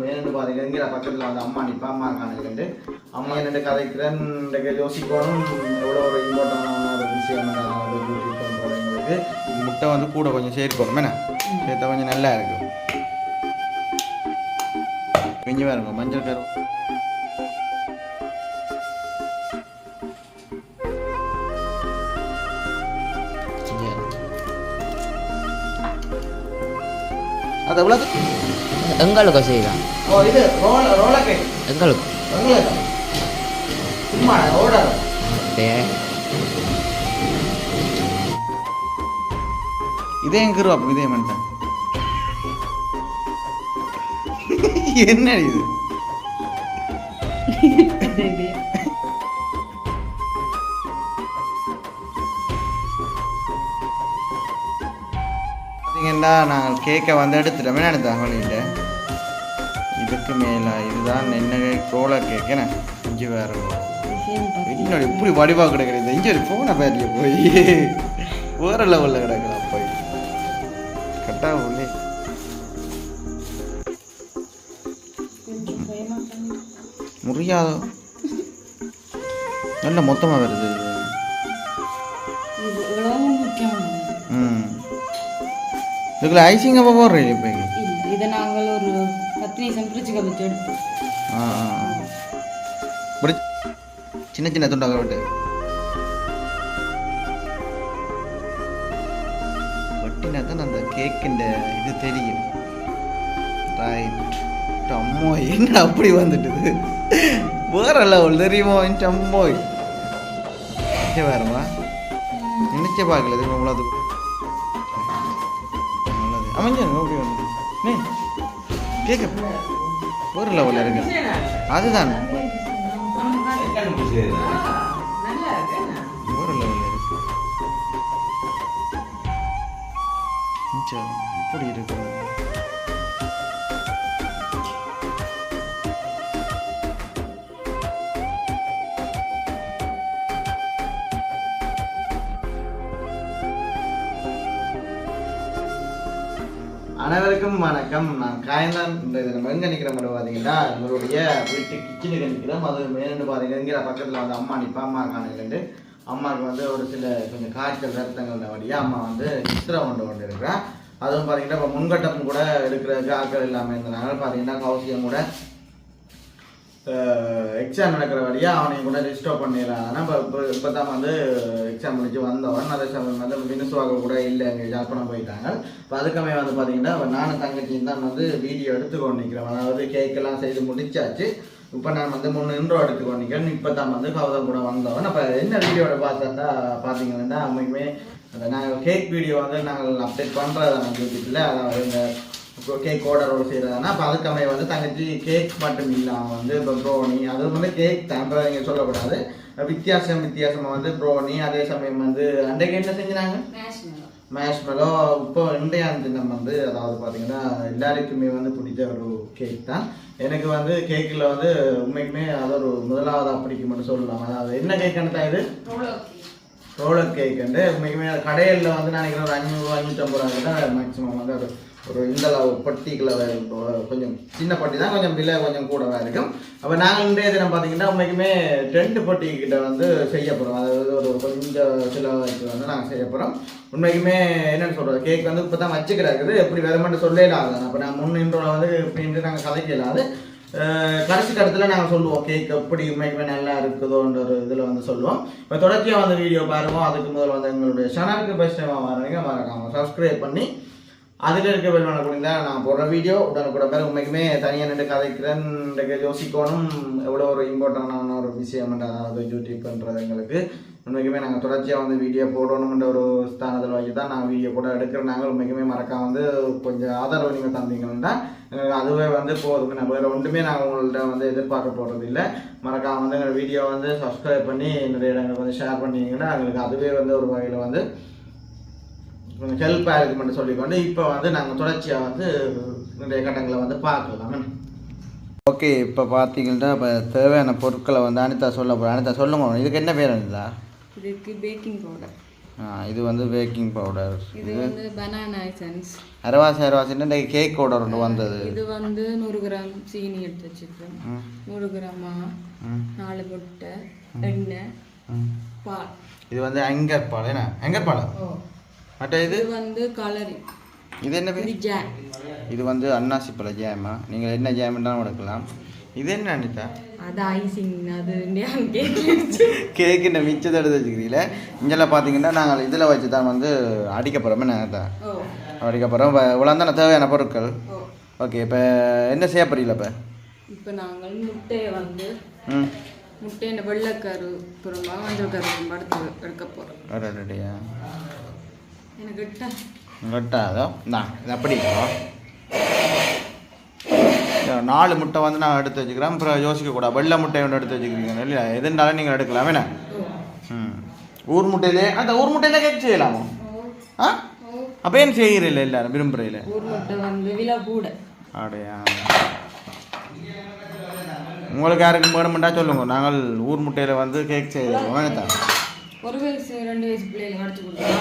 Menu பாருங்க இங்கே பக்கத்தில் வந்து அம்மா நிற்பா அம்மா காணுது அம்மா என்னென்ன கதைக்கிறேன் யோசிக்கணும் எவ்வளோ ஒரு இம்பார்ட்டண்டான ஒரு விஷயம் எங்களுக்கு முட்டை வந்து கூட கொஞ்சம் சேர்க்கணும் என்ன சேர்த்தா கொஞ்சம் நல்லா இருக்கும் கொஞ்சம் வேறுங்க மஞ்சள் கரு அது எவ்வளோ எங்களுக்கு செய்யலாம். ஓ இது ரோல கேக் எங்களுக்கு சும்மா ஓடாது இதே எங்கிரும் அப்போ இதே பண்ணிட்டேன் என்ன இது பார்த்தீங்கன்னா நாங்கள் கேக்கை வந்து எடுத்துட்டோமே நான் தகவலிட்டு இதுக்கு மேலே இதுதான் என்ன ரோல கேக் என்ன இஞ்சி வேறு என்னோட இப்படி வடிவாக கிடக்கிறது இஞ்சி ஒரு ஃபோனை பேட்டிய போய் வேறு லெவலில் கிடக்கலாம் போய் கரெக்டாக உள்ளே முடியாதோ நல்ல மொத்தமாக வருது இதுக்குள்ள ஐசிங் அப்போ போடுறீங்க இப்போ இதை நாங்கள் ஒரு 10 நிமிஷம் ஃப்ரிட்ஜுக்கு வச்சு எடுப்போம் சின்ன சின்ன துண்டாக விட்டு வட்டினா தான் அந்த கேக்குன்ற இது தெரியும் ரைட் அம்மோ என்ன அப்படி வந்துட்டுது வேற லெவல் தெரியுமோ என் அம்மோ வேறமா நினைச்ச பார்க்கல இது அவ்வளோ அமைஞ்சாங்க அப்படி வந்து கேட்க ஒரு லெவலில் இருக்கு அதுதான் ஒரு லெவலில் இருக்கு இப்படி இருக்கு அனைவருக்கும் வணக்கம். நான் காயந்தான். நம்ம எங்கே நிற்கிறோம் பார்த்தீங்கன்னா எங்களுடைய வீட்டு கிச்சனுக்கு நிற்கிறோம். அது மேலே பார்த்தீங்கன்னா பக்கத்தில் வந்து அம்மா நிற்பா அம்மா காணுது அம்மாவுக்கு வந்து ஒரு சில கொஞ்சம் காய்ச்சல் ரத்தங்கள் வழியாக அம்மா வந்து சித்திரை கொண்டு இருக்கிறேன். அதுவும் பார்த்தீங்கன்னா இப்போ முன்கட்டம் கூட எடுக்கிறதுக்கு ஆட்கள் இல்லாமல் இருந்தனால பார்த்தீங்கன்னா கௌசியம் கூட எக்ஸாம் நடக்கிற வழியாக அவனையும் கூட டிஸ்டர்ப் பண்ணிடலாம். ஆனால் இப்போ தான் வந்து எக்ஸாம் முடிச்சு வந்தவன் அதே சமயம் வந்து மினுசுவாக கூட இல்லை அங்கே ஜாழ்ப்பாணம் போயிட்டாங்க. இப்போ அதுக்கமே வந்து பார்த்தீங்கன்னா நானும் தங்கச்சியும் தான் வந்து வீடியோ எடுத்துக்கொண்டு நிற்கிறேன். அதாவது கேக்கெல்லாம் செய்து முடிச்சாச்சு. இப்போ நான் வந்து 3 இன்ட்ரோ எடுத்துக்கொண்டு நிற்கிறேன். இப்போ தான் வந்து கௌதம் கூட வந்தவன். அப்போ என்ன வீடியோட பார்த்தா பார்த்தீங்கன்னா அம்மைக்குமே அந்த நாங்கள் கேக் வீடியோ வந்து நாங்கள் அப்டேட் பண்ணுறது நான் யூடியூப்பில் அதாவது இந்த கேக் ஆர்டரோடு செய்கிறதுனா அப்போ அதுக்கமே வந்து தங்கச்சி கேக் மட்டும் இல்லாமல் வந்து இப்போ ப்ரோனி அது வந்து கேக் தான் நீங்கள் சொல்லக்கூடாது வித்தியாசமாக வந்து ப்ரோனி அதே சமயம் வந்து அன்றைக்கு என்ன செஞ்சாங்க மேஷ்மெலோ. இப்போ இன்றைய தினம் வந்து அதாவது பார்த்தீங்கன்னா எல்லாருக்குமே வந்து பிடிச்ச ஒரு கேக் தான். எனக்கு வந்து கேக்கில் வந்து உண்மைக்குமே அது ஒரு முதலாவதாக பிடிக்கும்னு சொல்லலாம். அதாவது என்ன கேக்குன்னு தான் இது ரோலர் கேக்குண்டு உண்மைக்குமே கடையில் வந்து நான் நினைக்கிறேன் ஒரு 500-550 ரூபாய்க்கு தான் மேக்ஸிமம் வந்து அது ஒரு இந்த பொட்டிக்குள்ள கொஞ்சம் சின்ன பொட்டி தான் கொஞ்சம் விலை கொஞ்சம் கூடவா இருக்கும். அப்போ நாங்கள் இன்றைய தினம் பார்த்தீங்கன்னா உண்மைக்குமே 2 பொட்டிக்கிட்ட வந்து செய்ய போகிறோம். அதாவது ஒரு கொஞ்சம் சிலவுக்கு வந்து நாங்கள் செய்ய போகிறோம். உண்மைக்குமே என்னென்னு சொல்கிறது கேக் வந்து இப்போ தான் வச்சு கிடக்குது எப்படி வேறு மட்டும் சொல்லலாது. அப்போ நான் 3 இன்ட்ரோவில் வந்து இப்படின்ட்டு நாங்கள் கதைக்கலாது கடைசி கடத்தில் நாங்கள் சொல்லுவோம் கேக் எப்படி உண்மைக்குமே நல்லா இருக்குதோன்ற ஒரு இதில் வந்து சொல்லுவோம். இப்போ தொடர்ச்சியாக வந்து வீடியோ பாருவோம். அதுக்கு முதல் வந்து எங்களுடைய சேனலுக்கு ஃபர்ஸ்ட் டைமாக வரீங்க மறக்காம சப்ஸ்கிரைப் பண்ணி அதில் இருக்க வெல்வான கொடுங்க. நான் போடுற வீடியோ உடனுக்குட பேர் உண்மைக்குமே தனியாக நின்று கதைக்கிறேன் யோசிக்கணும் எவ்வளோ ஒரு இம்பார்ட்டண்டான ஒரு விஷயம் அதாவது யூடியூப் பண்ணுறது எங்களுக்கு உண்மைக்குமே நாங்கள் தொடர்ச்சியாக வந்து வீடியோ போடணுன்ற ஒரு ஸ்தானத்தில் வச்சு தான் நாங்கள் வீடியோ கூட எடுக்கிறோம். நாங்கள் உண்மைக்குமே மறக்காம வந்து கொஞ்சம் ஆதரவு நீங்கள் தந்தீங்கன்னா அதுவே வந்து போதும். நான் வேறு ஒன்றுமே நாங்கள் உங்கள்கிட்ட வந்து எதிர்பார்க்க போகிறது இல்லை. மறக்காம வந்து எங்கள் வீடியோ வந்து சப்ஸ்கிரைப் பண்ணி என்னுடைய இடங்களுக்கு வந்து ஷேர் பண்ணிங்கன்னா எங்களுக்கு அதுவே வந்து ஒரு வகையில் வந்து கொஞ்சம் ஹெல்ப்பாக இருக்குமென்னு சொல்லிக்கொண்டு இப்போ வந்து நாங்கள் தொடர்ச்சியாக வந்து நிறைய கட்டங்களை வந்து பார்க்கலாம். ஓகே இப்போ பார்த்தீங்கன்னா இப்போ தேவையான பொருட்களை வந்து அனிதா சொல்ல போகிறேன். அனிதா சொல்லுங்க இதுக்கு என்ன பேர் அனிதா? இதுக்கு பேக்கிங் பவுடர் இது வந்து பேக்கிங் பவுடர். இது வந்து பனானா எசன்ஸ். அரவாசின்னா இந்த கேக் பவுடர் ஒன்று வந்தது. இது வந்து 100 கிராம் சீனி எடுத்து வச்சுருக்கோம். 100 கிராம் மாவு, 4 முட்டை, எண்ணெய், பால். இது வந்து அங்கர் பால். என்ன அங்கர் பால்? மற்ற இது வந்து கலரி. இது என்ன பேர்? ஜாம். இது வந்து அன்னாசி பழ ஜாமா. நீங்கள் என்ன ஜாம்னாலும் எடுக்கலாம். இது என்ன அனிதா? அது ஐசிங். அது கேக்கு இந்த மிச்சத்தை எடுத்து வச்சுக்கிறீங்களே. இங்கெல்லாம் பார்த்தீங்கன்னா நாங்கள் இதில் வச்சு தான் வந்து அடிக்க போகிறோமே. நான் தான் அடிக்க போகிறோம். இவ்வளோ தானே தேவையான பொருட்கள். ஓகே, இப்போ என்ன செய்ய போறீங்களா? இப்போ நாங்கள் முட்டையை வந்து முட்டையின் வெள்ளைக்கரு புறமா மஞ்சள் கரு எடுத்து எடுக்க போகிறோம். ரெடியா? எனக்கு கட்டாதோ நான் இது அப்படி 4 முட்டை வந்து நான் எடுத்து வச்சுக்கிறேன். அப்புறம் யோசிக்கக்கூடாது. வெள்ளை முட்டை ஒன்று எடுத்து வச்சுக்கிறீங்க இல்லையா? எதுனாலும் நீங்கள் எடுக்கலாம். என்ன ஊர் முட்டையிலே அந்த ஊர் முட்டையில கேக் செய்யலாமோ? அப்போ ஏன் செய்கிறீல்ல எல்லாரும் விரும்புகிறீங்கள? ஊர் முட்டை வந்து விலை கூட. அப்படியா? உங்களுக்கு யாருக்கும் வேணுமெண்டா சொல்லுங்க. நாங்கள் ஊர் முட்டையில் வந்து கேக் செய்யலாம். வேணத்தான் ஒரு வயசு 2 வயசு பிள்ளைகள் அடிச்சு கொடுத்தோம்.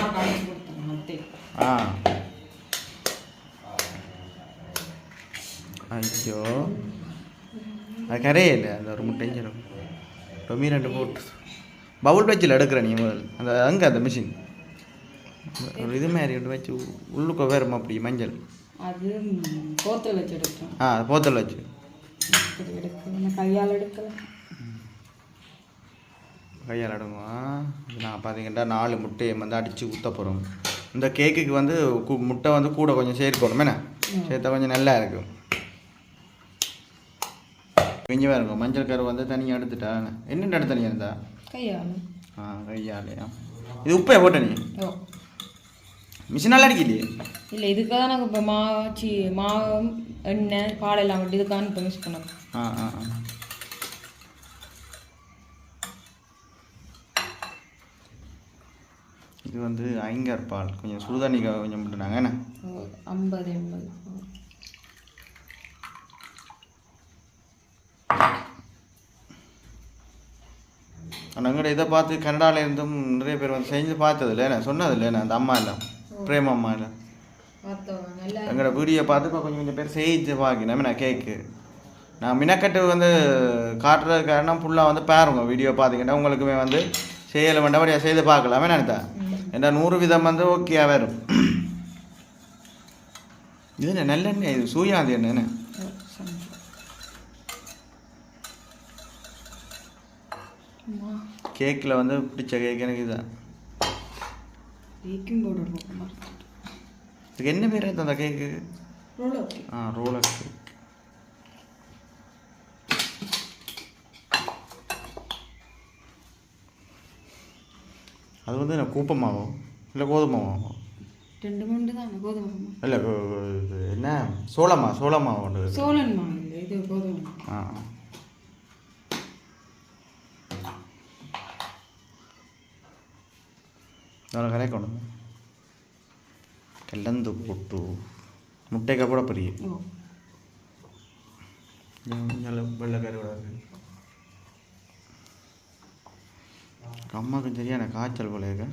ஐயோ அது கரையே இல்லை. அந்த ஒரு முட்டை டொமி 2 போட்டு பவுல் வச்சில் எடுக்கிறேன். நீ முதல் அந்த அங்கே அந்த மிஷின் ஒரு இது மாதிரி ஒன்று வச்சு உள்ளுக்க வேறுமா அப்படி மஞ்சள் அது போத்தல் வச்சு எடுக்கிறோம். போத்தல் வச்சு கையால் எடுக்கலாம். கையால் எடுங்குவோம். நான் பார்த்தீங்கன்னா 4 முட்டையை வந்து அடித்து ஊற்ற போகிறோம். இந்த கேக்குக்கு வந்து முட்டை வந்து கூட கொஞ்சம் சேர்க்கணும். என்ன சேர்த்தா கொஞ்சம் நல்லா இருக்கும். கொஞ்சமாக இருக்கும். மஞ்சள் கரு வந்து தனியாக எடுத்துட்டா. என்னென்ன எடுத்து தனியாக இருந்தா? கையால். கையாலையா? இது உப்பையா போட்ட நீ? மிஷினால் அடிக்கலையே? இல்லை, இதுக்காக நாங்கள் இப்போ மாவு எண்ணெய் பாலெல்லாம் விட்டு இதுக்காக இப்போ மிக்ஸ் பண்ணோம். இது வந்து ஐங்கர் பால். கொஞ்சம் சுடுதண்ணி கொஞ்சம் விட்டுனாங்க. என்ன 50 ml. நாங்கள் இதை பார்த்து கனடாவில் இருந்தும் நிறைய பேர் வந்து செஞ்சு பார்த்தது இல்லை. என்ன சொன்னது இல்லை. என்ன அந்த அம்மா இல்லை, பிரேம அம்மா இல்லை, எங்களோட வீடியோ பார்த்து இப்போ கொஞ்சம் பேர் செஞ்சு பார்க்கணும். நான் கேக்கு நான் மினக்கட்டு வந்து காட்டுறது காரணம் ஃபுல்லாக வந்து பாருங்க. வீடியோ பார்த்தீங்கன்னா உங்களுக்குமே வந்து செய்யலை வேண்டாம் செய்து பார்க்கலாமே. நினைத்தா ஏன்னா 100 விதம் வந்து ஓகேயா வரும். இது என்ன நல்லெண்ணெய்? இது சூயாந்தி எண்ணெய். கேக்கில் வந்து பிடிச்ச கேக் எனக்கு இதுதான். Baking powder. இதுக்கு என்ன பேர் அந்த கேக்கு? Roller cake. அது வந்து என்ன கூப்பமாவோ இல்லை கோதுமாவோ? 2 தான். கோதுமை இல்லை, என்ன சோளமாவோ? சோளன் மாவு. இது கோதுமை. கரைக்கணும். கலந்து போட்டு முட்டைக்காய் கூட பெரிய வெள்ளைக்கறி கூட இருக்கு. அம்மாவுக்கு சரியான காய்ச்சல் போல இருக்கு.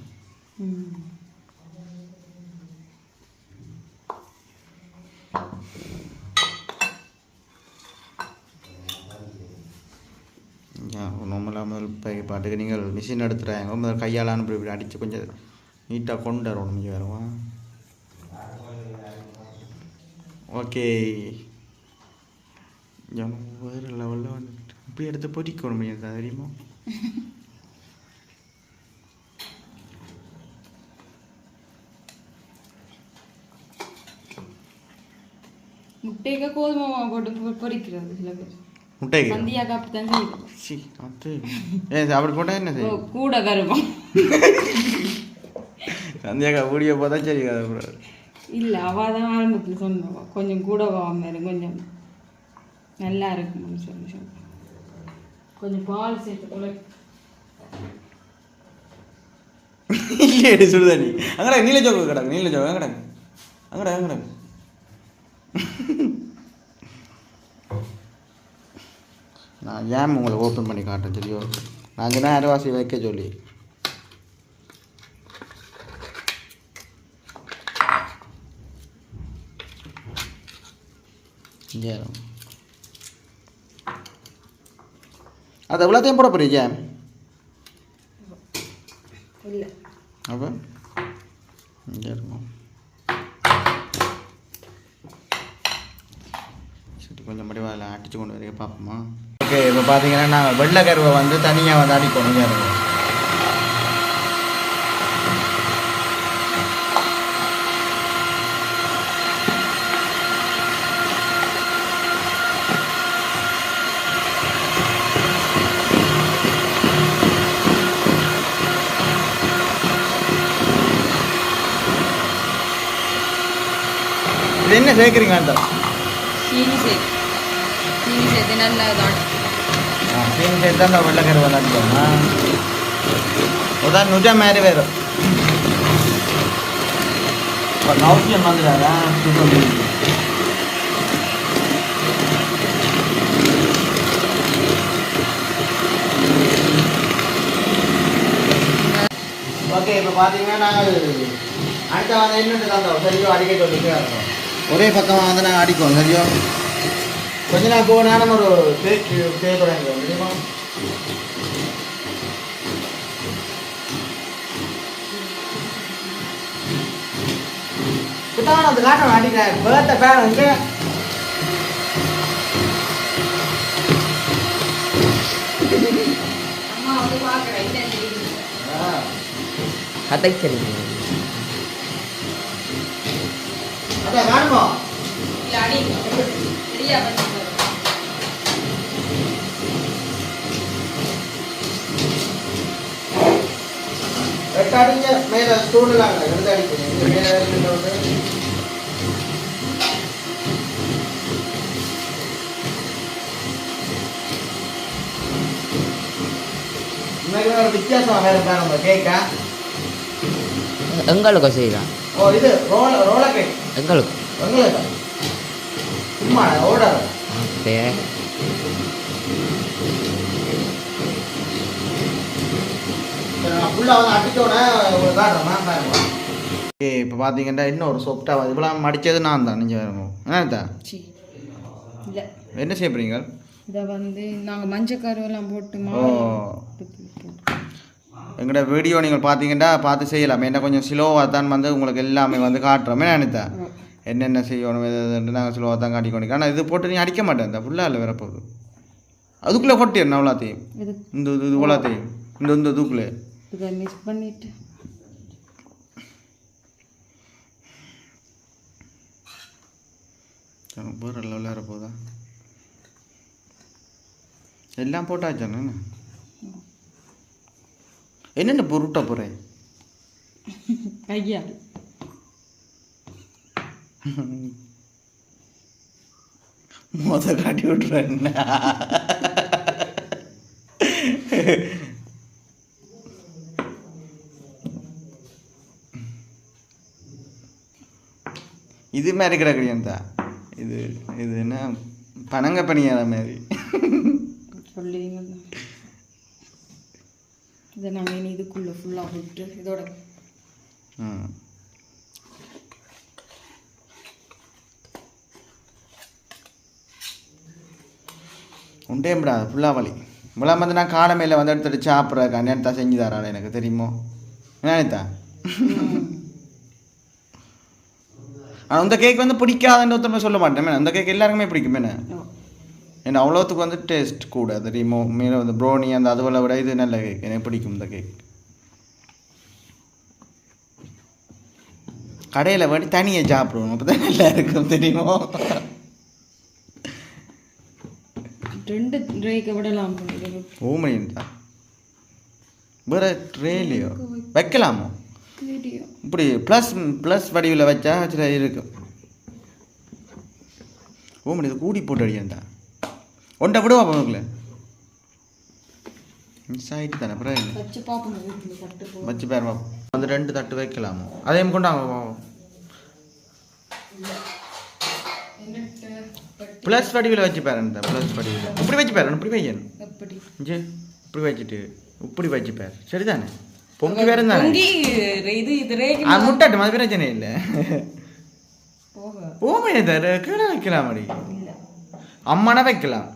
நம்மள முதல் பாட்டுக்கு நீங்கள் மிஷின் எடுத்துறாங்க. முதல் கையாலான்னு இப்படி அடித்து கொஞ்சம் நீட்டாக கொண்டு வரணும். நீங்கள் வருவா. ஓகே, வேறு லெவலில் வந்துட்டு இப்படி எடுத்து பொறிக்கணும். எனக்கு தெரியுமா? முட்டைக்கு கோதுமை மாவு போட்டு பொரிக்கிறது சில பேர். முட்டைக்கு சந்தியாக அப்படித்தான் செய்யும். அப்படி போட்டால் என்ன செய்யும்? கூட கருவம். சந்தியாக்கா வீடியோ பார்த்தா சரி கதை இல்லை. அவள் தான் ஆரம்பத்தில் சொன்னவா கொஞ்சம் கூட மாதிரி கொஞ்சம் நல்லா இருக்குன்னு சொல்லி கொஞ்சம் பால் சேர்த்து இல்லையே சுடுதண்ணி. அங்கடா நீல ஜோக்கு கிடக்கு. நீல ஜோக்கு கிடக்கு. அங்கடா கிடக்கு. நான் ஏன் உங்களை ஓப்பன் பண்ணி காட்டுறேன். சரியோ? நான் சொன்னால் அரைவாசி வைக்க சொல்லி ஜேரம் அது எவ்வளோத்தையும் போட போறீங்க இல்லை அப்போ இங்கே இருக்கும் சரி கொஞ்சம் முடிவாக அதில் அடித்து கொண்டு வரைய பார்ப்போமா ஓகே இப்போ பார்த்தீங்கன்னா நாங்கள் வெள்ளை கருவை வந்து தனியாக வந்து அடிக்கணும் இங்கே இருக்கும் இது என்ன சேர்க்குறீங்க அந்த சீனி சேர்த்து நல்லா தான் சீனி சேர்த்து தான் வெள்ளைக்கரு விளாண்டுக்கோமா உதான் நுஜா மாதிரி வேறு இப்போ நௌசியம் வந்துடாதா ஓகே இப்போ பார்த்தீங்கன்னா நாங்கள் அடுத்த வந்து என்னென்னு தந்தோம் சரியோ அடிக்க சொல்லிட்டு இருக்கோம் ஒரே பக்கமாக வந்து நாங்கள் அடிப்போம் சரியோ கொஞ்ச நாள் போனா நம்ம ஒரு தேவைப்படுங்க தெரியுமா இப்போதான் அந்த காட்டம் அடிக்கிறேன் பேர்த்த பேர் வந்து அம்மா வந்து பார்க்குறேன் அதை தெரியுங்க அதான் காணுமோ இல்லை அடி சரியா பண்ணி அடிங்க மேலே ஸ்டூல்லாம் எடுத்து அடிக்கணும் மேலே இன்னைக்கு ஒரு வித்தியாசம் வேறு பேர் நம்ம கேக்கா எங்களுக்கு செய்யலாம் ஓ இது ரோல கேக் எங்களுக்கு உங்களுக்கு சும்மா ஓடாது அப்படியே ஃபுல்லாக வந்து அடித்தோடனே உங்களுக்கு காட்டுறேன் பாருங்க ஓகே இப்போ பார்த்தீங்கன்னா இன்னும் ஒரு சொப்டாக இவ்வளோ மடித்தது நான் தான் நீங்கள் வேணும் என்னத்தா இல்லை என்ன செய்ய போகிறீங்க இதை வந்து நாங்கள் மஞ்சள் கருவெல்லாம் போட்டு ஓ எங்களோட வீடியோ நீங்கள் பார்த்தீங்கன்னா பார்த்து செய்யலாம் என்ன கொஞ்சம் ஸ்லோவாக தான் வந்து உங்களுக்கு எல்லாமே வந்து காட்டுறோமே நினைத்தேன் என்னென்ன செய்யணும் எது நாங்கள் ஸ்லோவாக தான் காட்டிக்கணும் ஆனால் இது போட்டு நீ அடிக்க மாட்டேன் இந்த ஃபுல்லாக இல்லை வரப்போகுது அதுக்குள்ளே கொட்டிடணும் அவ்வளோத்தையும் இந்த இது இவ்வளோத்தையும் இந்த இதுக்குள்ளே இதை மிக்ஸ் பண்ணிட்டு வேறு லெவலில் வரப்போதா எல்லாம் போட்டாச்சானே என்னென்ன பொருட்டா போகிறேன் ஐயா காட்டி விட்டுறேன் இது மாதிரி கிடக்குறியா இது இது என்ன பனங்க பணியார மாதிரி சொல்லுவீங்க இதை நாங்கள் இனி இதுக்குள்ளே ஃபுல்லாக விட்டு இதோட உண்டேம்டா ஃபுல்லாக வலி இவ்வளோ வந்து நான் காலமையில் வந்து எடுத்துகிட்டு சாப்பிட்றக்கா நேரத்தா செஞ்சு தராள் எனக்கு தெரியுமோ என்னத்தா ஆனால் அந்த கேக் வந்து பிடிக்காதுன்னு ஒருத்தமே சொல்ல மாட்டேன் அந்த கேக் எல்லாருக்குமே பிடிக்குமே ஏன்னா அவ்வளோத்துக்கு வந்து டேஸ்ட் கூட தெரியுமோ மீன் வந்து ப்ரோனி அந்த அதுவரை விட இது நல்ல கேக் எனக்கு பிடிக்கும் இந்த கேக் கடையில் வாட்டி தனியாக சாப்பிடுவோம் அப்போ தான் நல்லா இருக்கும் தெரியுமோ 2 ட்ரேக்கு விடலாம் ஓமனின்டா வேறு ட்ரேலையோ வைக்கலாமோ இப்படி ப்ளஸ் வடிவில் வச்சா சில இருக்கும் ஓமனி இது கூடி போட்டு அடிக்கண்டா ஒன்றை விடுவா போகல மிஸ் ஆகிட்டு தானே அப்புறம் வச்சு பேர் வந்து 2 தட்டு வைக்கலாமோ அதையும் கொண்டாங்க ப்ளஸ் வடிவில் வச்சு பாருங்க ப்ளஸ் வடிவில் இப்படி வச்சு பாரு இப்படி வையணும் இங்கே இப்படி வச்சுட்டு இப்படி வச்சு பாரு சரிதானே பொங்கி வேறு தானே அது முட்டாட்டும் அது பிரச்சனை இல்லை ஓமே தர கீழே வைக்கலாம் அப்படி அம்மானா வைக்கலாம்,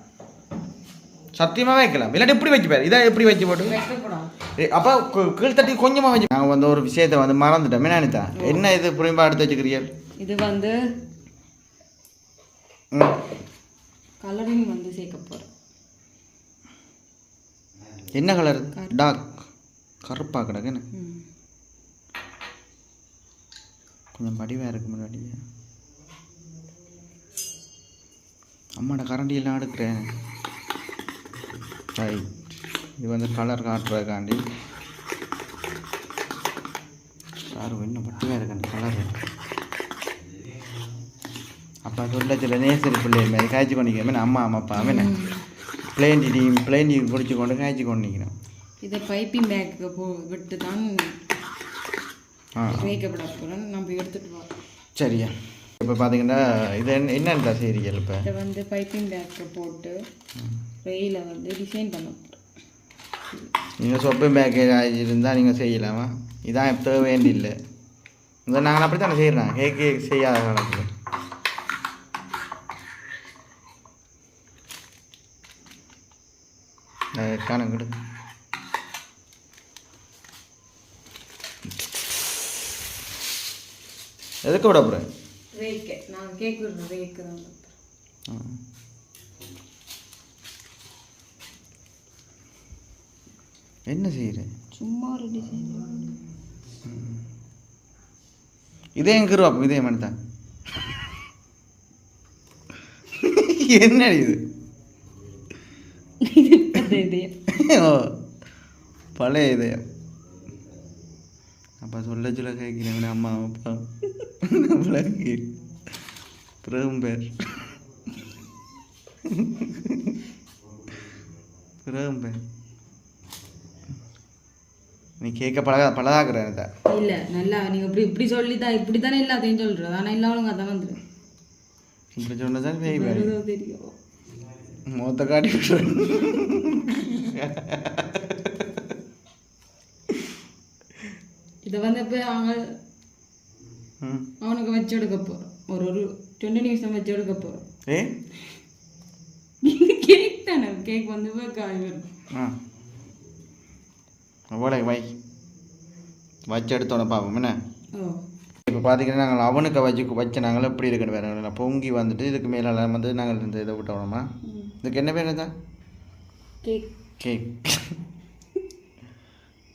சத்தியமாக வைக்கலாம். இல்லாட்டி இப்படி வச்சுப்பார், இதை எப்படி வச்சு போட்டு அப்போ கீழ்த்தட்டி கொஞ்சமாக வச்சு. நாங்கள் வந்து ஒரு விஷயத்தை வந்து மறந்துட்டோம். நினைத்தா என்ன இது புரியும்பா எடுத்து வச்சுக்கிறீர்கள்? இது வந்து கலரிங் வந்து சேர்க்க போகிறேன். என்ன கலர்? டார்க் கருப்பாக கிடக்குன்னு கொஞ்சம் படிவாக இருக்கு முன்னாடி. அம்மாட கரண்டி எல்லாம் எடுக்கிறேன். ரைட், இது வந்து கலர் காட்டுறதுக்காண்டி. சார் இன்னும் மட்டுமே இருக்கு அந்த கலர். அப்பா சொல்லச்சில் நேசரி பிள்ளை மாதிரி காய்ச்சி கொண்டிருக்கேன். அம்மா அம்மாப்பா அவன் பிளேன் டீ குடிச்சு கொண்டு காய்ச்சி கொண்டு நிற்கிறோம். இதை பைப்பிங் பேக்கு விட்டு தான் வைக்கப்பட போகிறேன். நம்ம எடுத்துகிட்டு வரோம். சரியா? இப்போ பார்த்தீங்கன்னா இது என்னென்ன செய்கிறீர்கள்? இப்போ இதை வந்து பைப்பிங் பேக்கை போட்டு ரெயில வந்து டிசைன் பண்ண போகிறோம். நீங்கள் சொப்பு பேக்கு இருந்தால் நீங்கள் செய்யலாமா? இதான் இப்போ வேண்டியில்லை. இந்த நாங்கள் அப்படி தானே செய்கிறோம். கேக்கு செய்யாத காலத்தில் கணக்கு எதுக்கு விட போகிறேன்? ரேக்கு நான் கேக்கு ரேக்கு தான். என்ன செய்கிறேன்? சும்மா ஒரு டிசைன். இதே எங்கிருவா இதே மனிதான் என்ன இது? ஓ பழைய இதயம். அப்போ சொல்ல சொல்ல கேட்கிறேன். அம்மா அப்பா பிறகும் பேர் நீ கேட்க பழகாக்குற இல்லை நல்லா நீங்கள் இப்படி இப்படி சொல்லி தான் இப்படி தானே எல்லாத்தையும் சொல்கிறது. ஆனால் எல்லாரும் அதான் வந்துடும். இப்படி சொன்னதான் தெரியும். மொத்த காட்டி இதை வந்து இப்போ அவனுக்கு வச்சு எடுக்க போகிறோம். ஒரு 20 நிமிஷம் வச்சு எடுக்க போகிறோம். கேக் தானே, கேக் வந்து காய் வரும். அவ்வளோ வச்சு எடுத்தோட பார்ப்போம் என்ன. இப்போ பார்த்தீங்கன்னா நாங்கள் அவனுக்கு வச்சு நாங்கள் எப்படி இருக்குன்னு வேறு பொங்கி வந்துட்டு இதுக்கு மேலே வந்து நாங்கள் இந்த இதை விட்டோம்மா. இதுக்கு என்ன பேர் தான்? கேக். Cake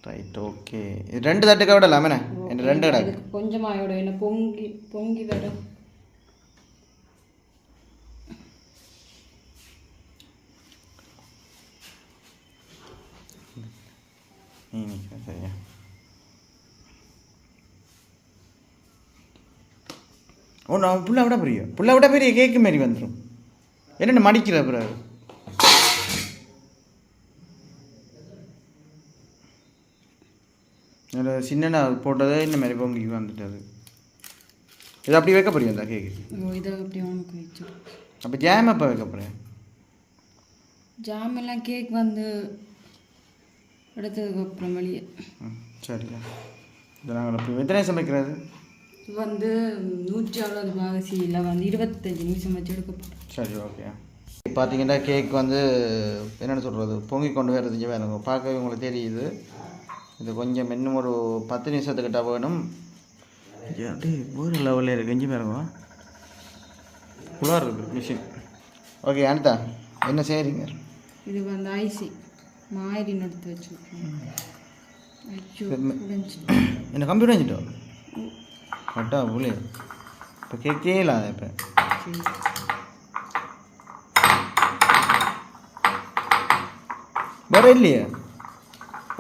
right. ஓகே, இது 2 தட்டுக்க விடலாமே. என்ன 2 கிடக்கு கொஞ்சமாக விட என்ன பொங்கி பொங்கி வரும். சரியா? ஓ நான் புள்ள விட பெரிய கேக்கு மாரி வந்துடும். என்னென்ன மடிக்கிற பிறகு சின்ன போட்டதே இந்த மாதிரி பொங்கி வந்துட்டு. இது அப்படி வைக்க போறீங்க அந்த கேக்கு? இதை அப்படி அவனுக்கு வச்சு. அப்போ ஜாம் அப்போ வைக்க போகிறேன். ஜாம் எல்லாம் கேக் வந்து எடுத்ததுக்கு அப்புறம் வெளியே. சரியா? இது நாங்கள் அப்படி எத்தனை சமைக்கிறது? வந்து 160 பாகசியில் வந்து 25 நிமிஷம் வச்சு எடுக்க போகிறோம். சரி, ஓகே. பார்த்தீங்கன்னா கேக் வந்து என்னென்னு சொல்கிறது, பொங்கி கொண்டு வரதுக்கு வேணுங்க. பார்க்கவே உங்களுக்கு தெரியுது. இது கொஞ்சம் இன்னும் ஒரு 10 நிமிஷத்துக்கிட்ட வேணும். அப்படியே ஒரு லெவலில் இருக்குது. கெஞ்சி பாருங்க, குளார் இருக்குது மிஷின். ஓகே அனிதா, என்ன செய்கிறீங்க? இது வந்து ஐசி மாதிரி எடுத்து வச்சுருக்கோம். என்ன கம்ப்யூட்டர் வச்சுட்டோம் கட்டா புள்ளி. இப்போ கேக்கே இல்லாத இப்போ வேற இல்லையே.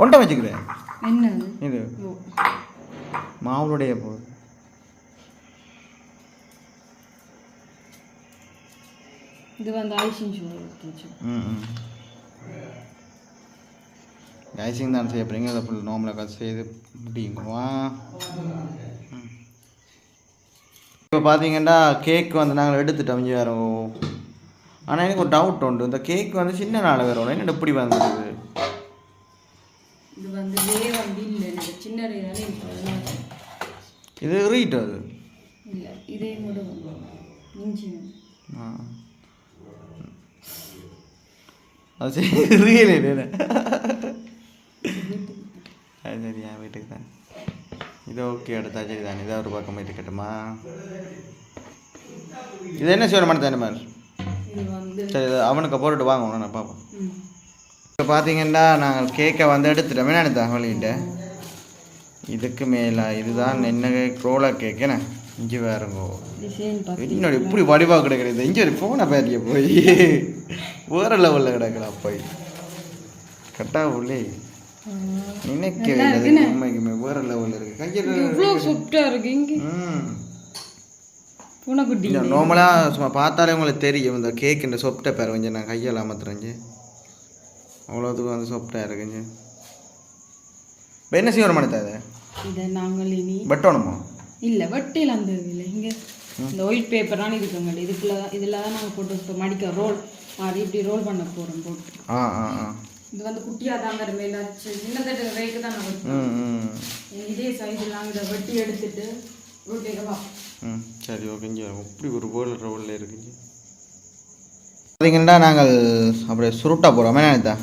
ஒன்றை வச்சுக்கிறேன். என்ன இது மாவுடைய போகுது. இது வந்து ஐசிங் ஷோ. ஐசிங் தான் செய்ய போகிறீங்க. அதை ஃபுல் நார்மலாக செய்து முடியுமா? இப்போ பார்த்தீங்கன்னா கேக் வந்து நாங்கள் எடுத்துட்டோம் வேறு. ஆனால் எனக்கு ஒரு டவுட் உண்டு. இந்த கேக் வந்து சின்ன நாள் வேறு என்ன எப்படி வந்துடுது? இது வந்து வந்து இல்லை, சின்ன இது ரீட் அது இல்லை, இதே மட்டும் இஞ்சி. அது சரி ரியல் அது சரியா வீட்டுக்கு தான் இது ஓகே எடுத்தா சரி தான் இதை ஒரு பக்கம் போயிட்டு கட்டுமா இது என்ன செய்யணும் மட்டும் தானே மாதிரி சரி இது அவனுக்கு போட்டுட்டு வாங்க நான் பார்ப்போம் இப்போ பார்த்தீங்கன்னா நாங்கள் கேக்கை வந்து எடுத்துட்டோமே நான் தகவலிட்ட இதுக்கு மேலே இதுதான் என்ன ரோலர் கேக் என்ன இஞ்சி வேறுங்கோ என்னோட இப்படி வடிவாக கிடைக்கிறது இஞ்சி ஒரு ஃபோனை பேரிய போய் வேறு லெவலில் கிடக்கலாம் போய் கட்டா உள்ளே நினைக்கிறேன் உண்மைக்குமே வேறு லெவலில் இருக்கு கையில் நார்மலாக சும்மா பார்த்தாலே உங்களுக்கு தெரியும் இந்த கேக் இந்த சொப்டை பேர் கொஞ்சம் நான் கையால் அமர்த்துறேங்க அவ்வளோத்துக்கும் வந்து சொப்டாக இருக்குங்க இப்போ என்ன செய்ய மாட்டேன் அதை இதை நாங்கள் இனி வெட்டணுமா இல்லை வெட்டையில் அந்த இல்லை இங்கே இந்த ஒயிட் பேப்பரான இருக்குங்க இதில் தான் நாங்கள் போட்டு இப்போ மடிக்க ரோல் மாதிரி இப்படி ரோல் பண்ண போகிறோம் போட்டு இது வந்து குட்டியாக தான் அந்த மேலே சின்னதட்டு ரேக்கு தான் நான் இதே சைஸ்லாம் இதை வெட்டி எடுத்துட்டு ரொட்டேக்கவா சரி ஓகேங்க இப்படி ஒரு ரோலில் இருக்குங்க பார்த்தீங்கன்னா நாங்கள் அப்படியே சுருட்டா போகிறோம் நினைத்தா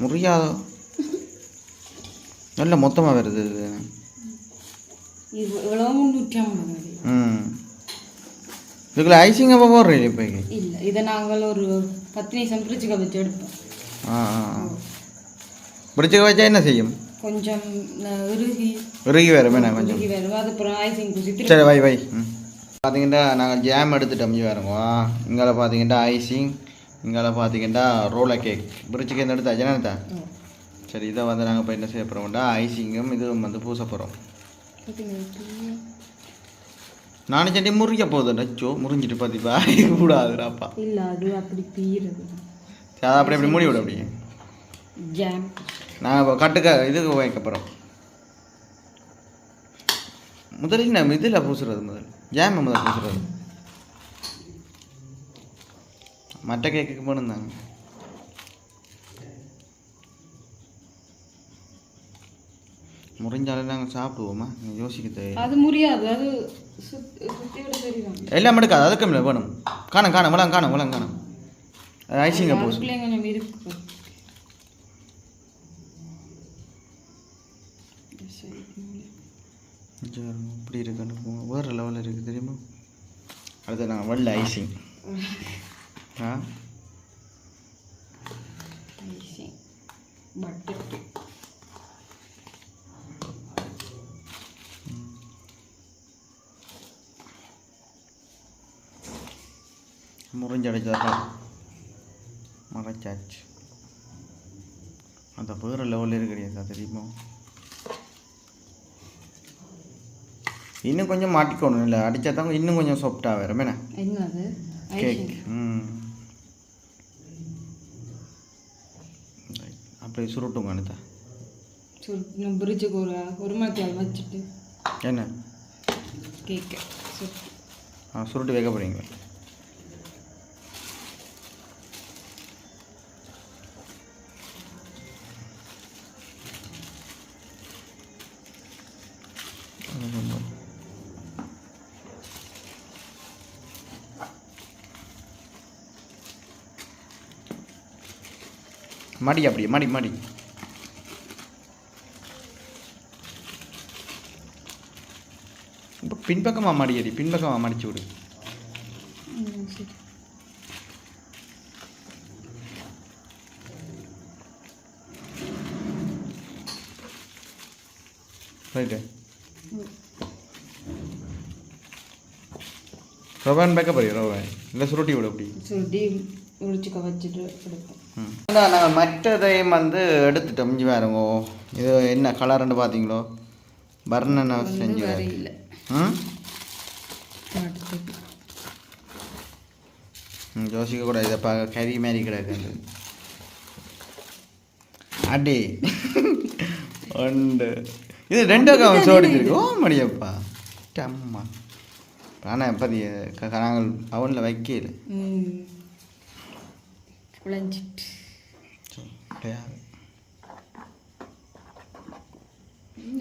முடியாதோ நல்ல மொத்தமாக வருது இவ்வளோ 350 இதுக்குள்ள ஐசிங் அப்போ போடுறீங்க இப்போ இல்லை இதை நாங்கள் ஒரு 10 நிமிஷம் ஃப்ரிட்ஜுக்கு வச்சு எடுப்போம் ஃப்ரிட்ஜுக்கு வச்சா என்ன செய்யும் கொஞ்சம் இறுகி வரும் என்ன கொஞ்சம் அது அப்புறம் ஐசிங் பூசி சரி வை பார்த்தீங்கன்னா நாங்கள் ஜாம் எடுத்துட்டோம் வேறுங்க இங்கே பார்த்தீங்கன்னா ஐசிங் இங்கே பார்த்தீங்கன்னா ரோலர் கேக் பிரிட்ஜுக்கு எந்த எடுத்தா ஜனதா சரி இதை வந்து நாங்கள் இப்போ என்ன செய்ய போகிறோம்டா ஐசிங்கும் இதுவும் வந்து பூச போகிறோம் நானும் சட்டி முறிக்க போதும் நச்சோ முறிஞ்சிட்டு பார்த்திப்பா கூடாதுடாப்பா இல்லை அது அப்படி பீறது சரி அதை அப்படி மூடி விட அப்படியே ஜாம் நாங்கள் இப்போ கட்டுக்க இதுக்கு வைக்க போகிறோம் முதலில் நம்ம இதில் பூசுறது முதல் ஜாம் முதல் பூசுறது மற்ற கேக்கு போனிருந்தாங்க முறிஞ்சாலே நாங்கள் சாப்பிடுவோமா யோசிக்க தேவை அது முடியாது அது எல்லாம் எடுக்காது அதுக்கு இல்லை வேணும் காணும் வளம் காணும் ஐசிங்க பூசு கொஞ்சம் இருக்கு இப்படி இருக்குன்னு வேறு லெவலில் இருக்குது தெரியுமா அடுத்து நாங்கள் வெள்ளை ஐசிங் முறிஞ்சடைச்சா மறைச்சாச்சு அந்த வேறு லெவலில் இருக்கிறீங்க தெரியுமா இன்னும் கொஞ்சம் மாட்டிக்கணும் இல்லை அடித்தா தான் இன்னும் கொஞ்சம் சாஃப்டாக வரும் என்ன கேக் அப்படியே சுருட்டுங்க அனிதா பிரிட்ஜுக்கு ஒரு மணிக்கால் வச்சுட்டு என்ன கேக்கு சுருட்டு வைக்க போகிறீங்க மடி அப்படியே மடி இப்போ பின்பக்கமாக மடியடி பின்பக்கமாக மடிச்சு விடு ரைட்டு ரவான் பேக்க போறியா ரவான் இல்லை சுருட்டி விட அப்படி சுருட்டி உரிச்சுக்க வச்சுட்டு எடுப்போம் நாங்கள் மற்றதையும் வந்து எடுத்துட்டோம் இஞ்சி வேறுங்கோ இது என்ன கலர்ன்னு பார்த்தீங்களோ வர்ணனை செஞ்சு இல்லை யோசிக்க கூட இதை கறி மாரி கிடக்கு அடி உண்டு இது 2 கவன் சோடிச்சிருக்கு ஓ மடியப்பா அம்மா ஆனால் எப்போதைய நாங்கள் அவனில் வைக்கல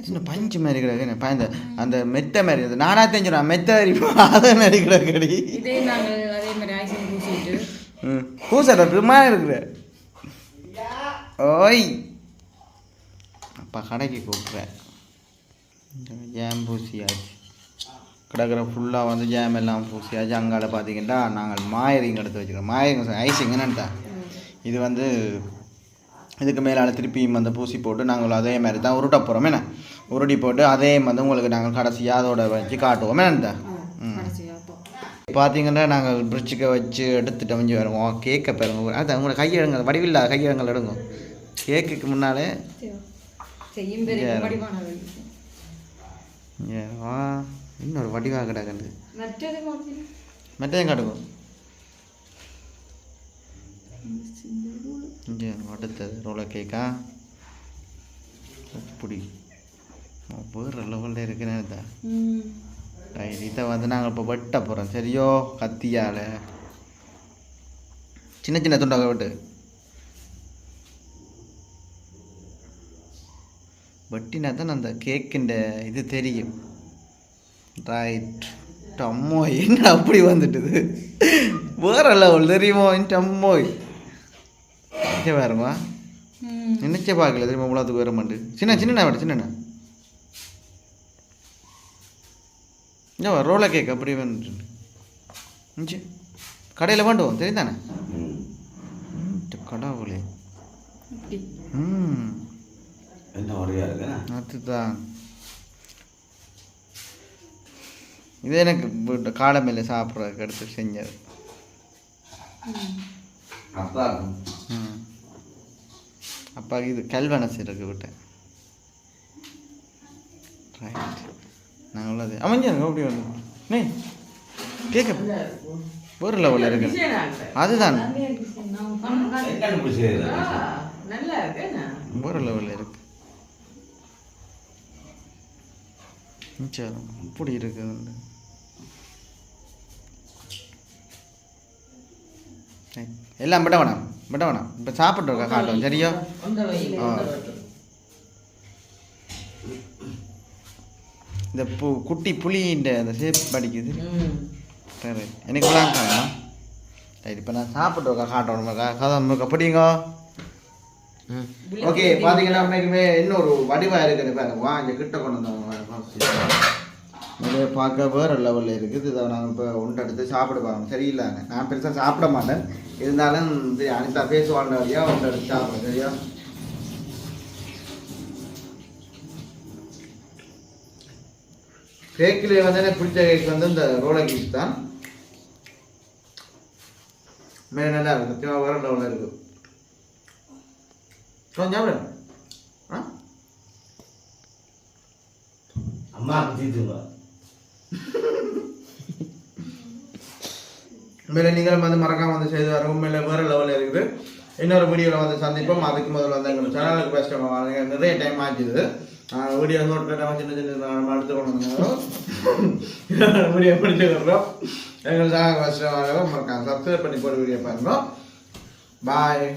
சின்ன பஞ்சு மாதிரி கிடக்கு பாய்ந்த அந்த மெத்த மாதிரி அது நானா தெரிஞ்சிடும் மெத்த அதை மாதிரி கிடக்கடி இதே நாங்கள் அதே மாதிரி ஐசிங் பூசிட்டு பூசா சும்மா இருக்கிற ஓய் அப்பா கடைக்கு கூப்பிட்றேன் ஜாம் பூசியாச்சு கிடக்கிற ஃபுல்லாக வந்து ஜாம் எல்லாம் பூசியாச்சு அங்கால பார்த்தீங்கன்னா நாங்கள் மாயரிங் எடுத்து வச்சுக்கிறோம் மாயரிங் ஐசிங் என்னன்ட்டா இது வந்து இதுக்கு மேலே திருப்பியும் வந்து பூசி போட்டு நாங்கள் அதே மாதிரி தான் உருட்ட போகிறோம் என்ன உருட்டி போட்டு அதே வந்து உங்களுக்கு நாங்கள் கடைசியாக அதோட வச்சு காட்டுவோம் என்னன்ட்டா பார்த்தீங்கன்னா நாங்கள் பிரிட்ஜுக்கை வச்சு எடுத்துட்டு வந்து வருவோம் கேக்கை பாருங்க அது உங்களை கையெழுங்க வடிவில்லா கையெழுங்கள் எடுங்க கேக்குக்கு முன்னாலே வா இன்னொரு வடிவாக கிடக்குது மற்றதையும் காட்டுவோம் இங்கே அடுத்தது ரோலர் கேக்கா அப்படி வேறு லெவலில் இருக்கிறேன் இதை வந்து நாங்கள் இப்போ வெட்ட போகிறோம் சரியோ கத்தியால் சின்ன சின்ன துண்டாக விட்டு வெட்டினா தான் அந்த கேக்கின்ற இது தெரியும் ரைட் டம்மோய் என்ன அப்படி வந்துட்டுது வேறு லெவல் தெரியுமோ டம்மோய் வேறுமா நினைச்சே பார்க்கல தெரியுமா உலகத்துக்கு வர மாட்டு சின்ன சின்ன விட சின்ன ரோலர் கேக் அப்படி வந்துட்டு கடையில் வேண்டுவோம் தெரியும் தானே கடவுளே அதுதான் இது எனக்கு காலமையில சாப்பிட்றதுக்கு எடுத்து செஞ்சது அப்பா இது கல்வனஸ் இருக்கு விட்டேன் ரைட் நாங்கள் உள்ளது அமைஞ்சாங்க அப்படி வந்து நே கேட்க ஒரு லெவலில் இருக்கு அதுதான் ஒரு லெவலில் இருக்கு சரி அப்படி இருக்குது எல்லாம் விட வேணாம் இப்போ சாப்பிட்ருக்கா காட்டும் சரியா இந்த குட்டி புளின்ற அந்த ஷேப் படிக்குது சரி எனக்கு விளாண்டாங்கம்மா சரி இப்போ நான் சாப்பிட்ருக்கா காட்டணுமாக்கா கதை அப்படிங்க ஓகே பார்த்தீங்கன்னா உண்மைக்குமே இன்னொரு வடிவாக இருக்குது பாருங்க வா இங்கே கிட்ட கொண்டு வந்தவங்க நிறைய பார்க்க வேறு லெவலில் இருக்குது இதை நாங்கள் இப்போ உண்டை எடுத்து சாப்பிட பார்க்கணும் சரியில்லைங்க நான் பெருசாக சாப்பிட மாட்டேன் இருந்தாலும் அனிதா பேசுவாண்ட வழியா உண்டை எடுத்து சாப்பிட சரியா கேக்கிலே வந்து எனக்கு பிடிச்ச கேக் வந்து இந்த ரோலர் கேக் தான் மேலே நல்லா இருக்கும் வேறு லெவலில் இருக்குது கொஞ்சம் சாப்பிடு அம்மா தீத்துங்க உண்மையில நீங்களும் வந்து மறக்காம வந்து செய்து வர உண்மையில வேறு லெவலில் இருக்குது இன்னொரு வீடியோவில் வந்து சந்திப்போம் அதுக்கு முதல்ல வந்து எங்கள் சேனலுக்கு பெஸ்ட் நிறைய டைம் ஆச்சுது வீடியோ நோட் கட்டாமல் சின்ன சின்ன நம்ம எடுத்து கொண்டு வந்தோம் வீடியோ பிடிச்சிருக்கிறோம் எங்கள் சேனல் பெஸ்ட் மறக்காம சப்ஸ்கிரைப் பண்ணி போட்டு வீடியோ பாருங்க பாய்